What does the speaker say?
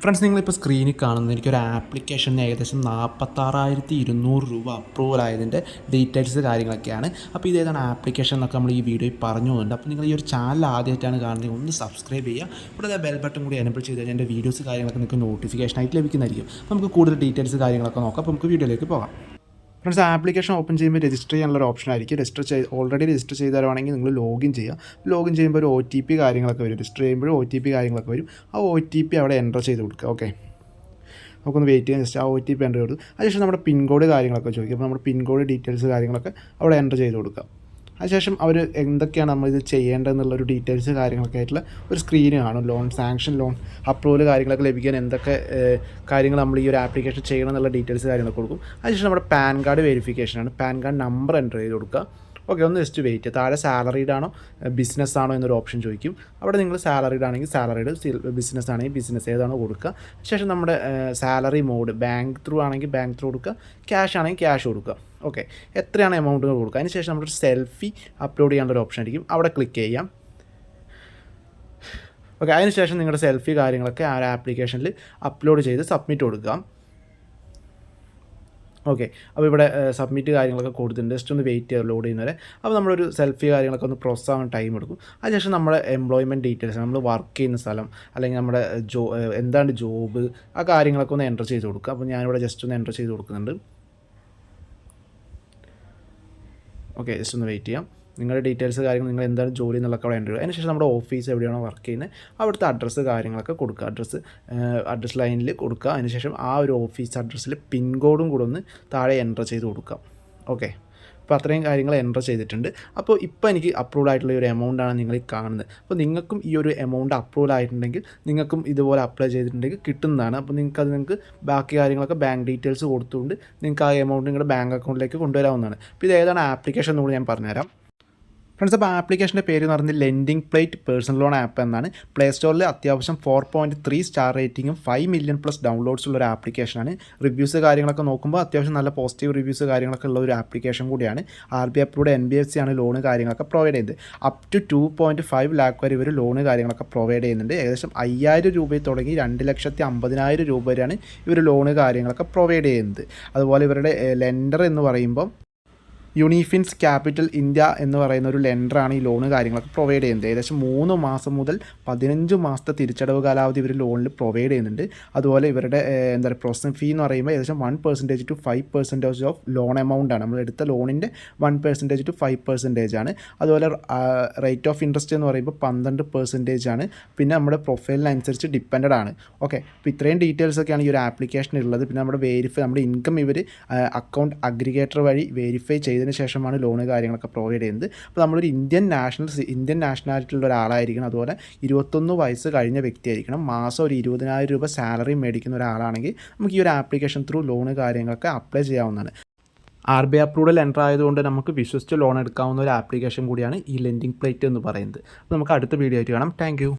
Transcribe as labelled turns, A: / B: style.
A: Friends, നിങ്ങളിപ്പോൾ സ്ക്രീനിൽ കാണുന്നത് എനിക്കൊരു ആപ്ലിക്കേഷന് ഏകദേശം 46,200 രൂപ അപ്രൂവൽ ആയതിൻ്റെ ഡീറ്റെയിൽസ് കാര്യങ്ങളൊക്കെയാണ്. അപ്പോൾ ഇതേതാണ് ആപ്ലിക്കേഷൻ എന്നൊക്കെ നമ്മൾ ഈ വീഡിയോയിൽ പറഞ്ഞു പോകുന്നുണ്ട്. അപ്പോൾ നിങ്ങൾ ഈ ഒരു ചാനൽ ആദ്യമായിട്ടാണ് കാണുന്നത്, ഒന്ന് സബ്സ്ക്രൈബ് ചെയ്യുക. കൂടാതെ ബെൽ ബട്ടൺ കൂടി എനേബിൾ ചെയ്ത് കഴിഞ്ഞാൽ എൻ്റെ വീഡിയോസ് കാര്യങ്ങളൊക്കെ നിങ്ങൾക്ക് നോട്ടിഫിക്കേഷനായിട്ട് ലഭിക്കുന്നതായിരിക്കും. അപ്പോൾ നമുക്ക് കൂടുതൽ ഡീറ്റെയിൽസ് കാര്യങ്ങളൊക്കെ നോക്കാം. അപ്പോൾ നമുക്ക് വീഡിയോയിലേക്ക് പോകാം. ഫ്രണ്ട്സ്, ആപ്ലിക്കേഷൻ ഓപ്പൺ ചെയ്യുമ്പോൾ രജിസ്റ്റർ ചെയ്യാനുള്ള ഓപ്ഷൻ ആയിരിക്കും. ഓൾറെഡി രജിസ്റ്റർ ചെയ്തവരാണെങ്കിൽ നിങ്ങൾ ലോഗിൻ ചെയ്യുക. ലോഗിൻ ചെയ്യുമ്പോൾ ഒരു OTP കാര്യങ്ങളൊക്കെ വരും. രജിസ്റ്റർ ചെയ്യുമ്പോൾ OTP കാര്യങ്ങളൊക്കെ വരും. ആ OTP അവിടെ എൻ്റർ ചെയ്ത് കൊടുക്കുക. ഓക്കെ, നമുക്കൊന്ന് വെയിറ്റ് ചെയ്യാൻ ജസ്റ്റ് ആ OTP എൻ്റർ ചെയ്ത് കൊടുക്കും. അതിനുശേഷം നമ്മുടെ പിൻ കോഡ് കാര്യങ്ങളൊക്കെ ചോദിക്കും. അപ്പോൾ നമ്മുടെ പിൻ കോഡ് ഡീറ്റെയിൽസ് കാര്യങ്ങളൊക്കെ അവിടെ എൻ്റർ ചെയ്ത് കൊടുക്കുക. അതിനുശേഷം അവർ എന്തൊക്കെയാണ് നമ്മളിത് ചെയ്യേണ്ടതെന്നുള്ളൊരു ഡീറ്റെയിൽസ് കാര്യങ്ങളൊക്കെ ആയിട്ടുള്ള ഒരു സ്ക്രീൻ കാണും. ലോൺ സാങ്ഷൻ, ലോൺ അപ്രൂവൽ കാര്യങ്ങളൊക്കെ ലഭിക്കാൻ എന്തൊക്കെ കാര്യങ്ങൾ നമ്മൾ ഈ ഒരു ആപ്ലിക്കേഷൻ ചെയ്യണം എന്നുള്ള ഡീറ്റെയിൽസ് കാര്യങ്ങളൊക്കെ കൊടുക്കും. അതിനുശേഷം നമ്മുടെ പാൻ കാർഡ് വെരിഫിക്കേഷനാണ്. പാൻ കാർഡ് നമ്പർ എൻ്റർ ചെയ്ത് കൊടുക്കുക. ഓക്കെ, ഒന്ന് ജസ്റ്റ് വെയിറ്റ്. താഴെ സാലറീഡ് ആണോ ബിസിനസ് ആണോ എന്നൊരു ഓപ്ഷൻ ചോദിക്കും. അവിടെ നിങ്ങൾ സാലറീഡ് ആണെങ്കിൽ സാലറീഡ്, ബിസിനസ് ആണെങ്കിൽ ബിസിനസ് ഏതാണോ കൊടുക്കുക. ശേഷം നമ്മുടെ സാലറി മോഡ് ബാങ്ക് ത്രൂ ആണെങ്കിൽ ബാങ്ക് ത്രൂ കൊടുക്കുക, ക്യാഷ് ആണെങ്കിൽ ക്യാഷ് കൊടുക്കുക. ഓക്കെ, എത്രയാണ് എമൗണ്ട് കൊടുക്കുക. അതിന് ശേഷം നമ്മുടെ സെൽഫി അപ്ലോഡ് ചെയ്യാനുള്ള ഒരു ഓപ്ഷൻ ആയിരിക്കും. അവിടെ ക്ലിക്ക് ചെയ്യാം. ഓക്കെ, അതിന് ശേഷം നിങ്ങളുടെ സെൽഫി കാര്യങ്ങളൊക്കെ ആ ഒരു ആപ്ലിക്കേഷനിൽ അപ്ലോഡ് ചെയ്ത് സബ്മിറ്റ് കൊടുക്കുക. ഓക്കെ, അപ്പോൾ ഇവിടെ സബ്മിറ്റ് കാര്യങ്ങളൊക്കെ കൊടുത്തിട്ടുണ്ട്. ജസ്റ്റ് ഒന്ന് വെയിറ്റ് ചെയ്ത് ലോഡ് ചെയ്യുന്നവരെ. അപ്പോൾ നമ്മളൊരു സെൽഫി കാര്യങ്ങളൊക്കെ ഒന്ന് പ്രോസസ് ആവാൻ ടൈം എടുക്കും. അതിനുശേഷം നമ്മുടെ എംപ്ലോയ്മെൻറ്റ് ഡീറ്റെയിൽസ്, നമ്മൾ വർക്ക് ചെയ്യുന്ന സ്ഥലം അല്ലെങ്കിൽ നമ്മുടെ എന്താണ് ജോബ്, ആ കാര്യങ്ങളൊക്കെ ഒന്ന് എൻ്റർ ചെയ്ത് കൊടുക്കുക. അപ്പോൾ ഞാനിവിടെ ജസ്റ്റ് ഒന്ന് എൻ്റർ ചെയ്ത് കൊടുക്കുന്നുണ്ട്. ഓക്കെ, ജസ്റ്റ് ഒന്ന് വെയിറ്റ് ചെയ്യാം. നിങ്ങളുടെ ഡീറ്റെയിൽസ് കാര്യങ്ങൾ, നിങ്ങൾ എന്താണ് ജോലി എന്നുള്ളതൊക്കെ അവിടെ എൻ്റർ ചെയ്യുക. അതിനുശേഷം നമ്മുടെ ഓഫീസ് എവിടെയാണോ വർക്ക് ചെയ്യുന്നത് അവിടുത്തെ അഡ്രസ്സ് കാര്യങ്ങളൊക്കെ കൊടുക്കുക. അഡ്രസ്സ് ലൈനിൽ കൊടുക്കുക. അതിനുശേഷം ആ ഒരു ഓഫീസ് അഡ്രസ്സിൽ പിൻ കോഡും കൂടെ ഒന്ന് താഴെ എൻ്റർ ചെയ്ത് കൊടുക്കുക. ഓക്കെ, അപ്പോൾ അത്രയും കാര്യങ്ങൾ എൻ്റർ ചെയ്തിട്ടുണ്ട്. അപ്പോൾ ഇപ്പോൾ എനിക്ക് അപ്രൂവൽ ആയിട്ടുള്ള ഒരു എമൗണ്ടാണ് നിങ്ങൾ ഈ കാണുന്നത്. അപ്പോൾ നിങ്ങൾക്കും ഈ ഒരു എമൗണ്ട് അപ്രൂവൽ ആയിട്ടുണ്ടെങ്കിൽ നിങ്ങൾക്കും ഇതുപോലെ അപ്ലൈ ചെയ്തിട്ടുണ്ടെങ്കിൽ കിട്ടുന്നതാണ്. അപ്പോൾ നിങ്ങൾക്ക് ബാക്കി കാര്യങ്ങളൊക്കെ ബാങ്ക് ഡീറ്റെയിൽസ് കൊടുത്തുകൊണ്ട് നിങ്ങൾക്ക് ആ എമൗണ്ട് നിങ്ങളുടെ ബാങ്ക് അക്കൗണ്ടിലേക്ക് കൊണ്ടുവരാവുന്നതാണ്. അപ്പോൾ ഇത് ഏതാണ് ആപ്ലിക്കേഷൻ എന്നുകൂടി ഞാൻ പറഞ്ഞുതരാം. ഫ്രണ്ട്സ്, അപ്പോൾ ആപ്ലിക്കേഷൻ്റെ പേര് എന്ന് പറയുന്നത് lending plate personal loan app എന്നാണ്. പ്ലേ സ്റ്റോറിൽ അത്യാവശ്യം 4.3 സ്റ്റാർ റേറ്റിംഗും 5 മില്യൺ പ്ലസ് ഡൗൺലോഡ്സ് ഉള്ള ഒരു ആപ്ലിക്കേഷനാണ്. റിവ്യൂസ് കാര്യങ്ങളൊക്കെ നോക്കുമ്പോൾ അത്യാവശ്യം നല്ല പോസിറ്റീവ് റിവ്യൂസ് കാര്യങ്ങളൊക്കെ ഉള്ള ഒരു ആപ്ലിക്കേഷൻ കൂടിയാണ്. RBI അപ്രൂവ്ഡ് NBFC ആണ് ലോണ് കാര്യങ്ങളൊക്കെ പ്രൊവൈഡ് ചെയ്യുന്നത്. അപ് ടു 2.5 ലാക്ക് വരെ ഇവർ ലോണ് കാര്യങ്ങളൊക്കെ പ്രൊവൈഡ് ചെയ്യുന്നുണ്ട്. ഏകദേശം 5,000 രൂപയിൽ തുടങ്ങി 2,50,000 രൂപ വരെയാണ് ഇവർ ലോണ് കാര്യങ്ങളൊക്കെ പ്രൊവൈഡ് ചെയ്യുന്നത്. അതുപോലെ ഇവരുടെ ലെൻഡർ എന്ന് പറയുമ്പോൾ യൂണിഫിൻസ് ക്യാപിറ്റൽ ഇന്ത്യ എന്ന് പറയുന്ന ഒരു ലെൻഡറാണ് ഈ ലോണ് കാര്യങ്ങളൊക്കെ പ്രൊവൈഡ് ചെയ്യുന്നത്. ഏകദേശം 3 മാസം മുതൽ 15 മാസത്തെ തിരിച്ചടവ് കാലാവധി ഇവർ ലോണിൽ പ്രൊവൈഡ് ചെയ്യുന്നുണ്ട്. അതുപോലെ ഇവരുടെ പ്രോസസ്സിംഗ് ഫീ എന്ന് പറയുമ്പോൾ ഏകദേശം 1% to 5% ഓഫ് ലോൺ എമൗണ്ട് ആണ്. നമ്മൾ എടുത്ത ലോണിൻ്റെ 1% to 5% ആണ്. അതുപോലെ റേറ്റ് ഓഫ് ഇൻട്രസ്റ്റ് എന്ന് പറയുമ്പോൾ 12% ആണ്. പിന്നെ നമ്മുടെ പ്രൊഫൈലിനനുസരിച്ച് ഡിപ്പെൻഡഡ് ആണ്. ഓക്കെ, അപ്പോൾ ഇത്രയും ഡീറ്റെയിൽസ് ഒക്കെയാണ് ഈ ഒരു ആപ്ലിക്കേഷൻ ഉള്ളത്. പിന്നെ നമ്മുടെ ഇൻകം ഇവർ അക്കൗണ്ട് അഗ്രിഗേറ്റർ വഴി വെരിഫൈ ചെയ്തതിന് ശേഷമാണ് ലോണ് കാര്യങ്ങളൊക്കെ പ്രൊവൈഡ് ചെയ്യുന്നത്. അപ്പോൾ നമ്മളൊരു ഇന്ത്യൻ നാഷണാലിറ്റി ഉള്ള ഒരാളായിരിക്കണം. അതുപോലെ 21 വയസ്സ് കഴിഞ്ഞ വ്യക്തിയായിരിക്കണം. മാസം ഒരു 20,000 രൂപ സാലറി മേടിക്കുന്ന ഒരാളാണെങ്കിൽ നമുക്ക് ഈ ഒരു ആപ്ലിക്കേഷൻ ത്രൂ ലോണ് കാര്യങ്ങളൊക്കെ അപ്ലൈ ചെയ്യാവുന്നതാണ്. RBI അപ്രൂവൽ എൻ്റർ ആയതുകൊണ്ട് നമുക്ക് വിശ്വസിച്ച് ലോൺ എടുക്കാവുന്ന ഒരു ആപ്ലിക്കേഷൻ കൂടിയാണ് ഈ ലെൻഡിങ് പ്ലേറ്റ് എന്ന് പറയുന്നത്. അപ്പോൾ നമുക്ക് അടുത്ത വീഡിയോ ആയിട്ട് കാണാം. താങ്ക്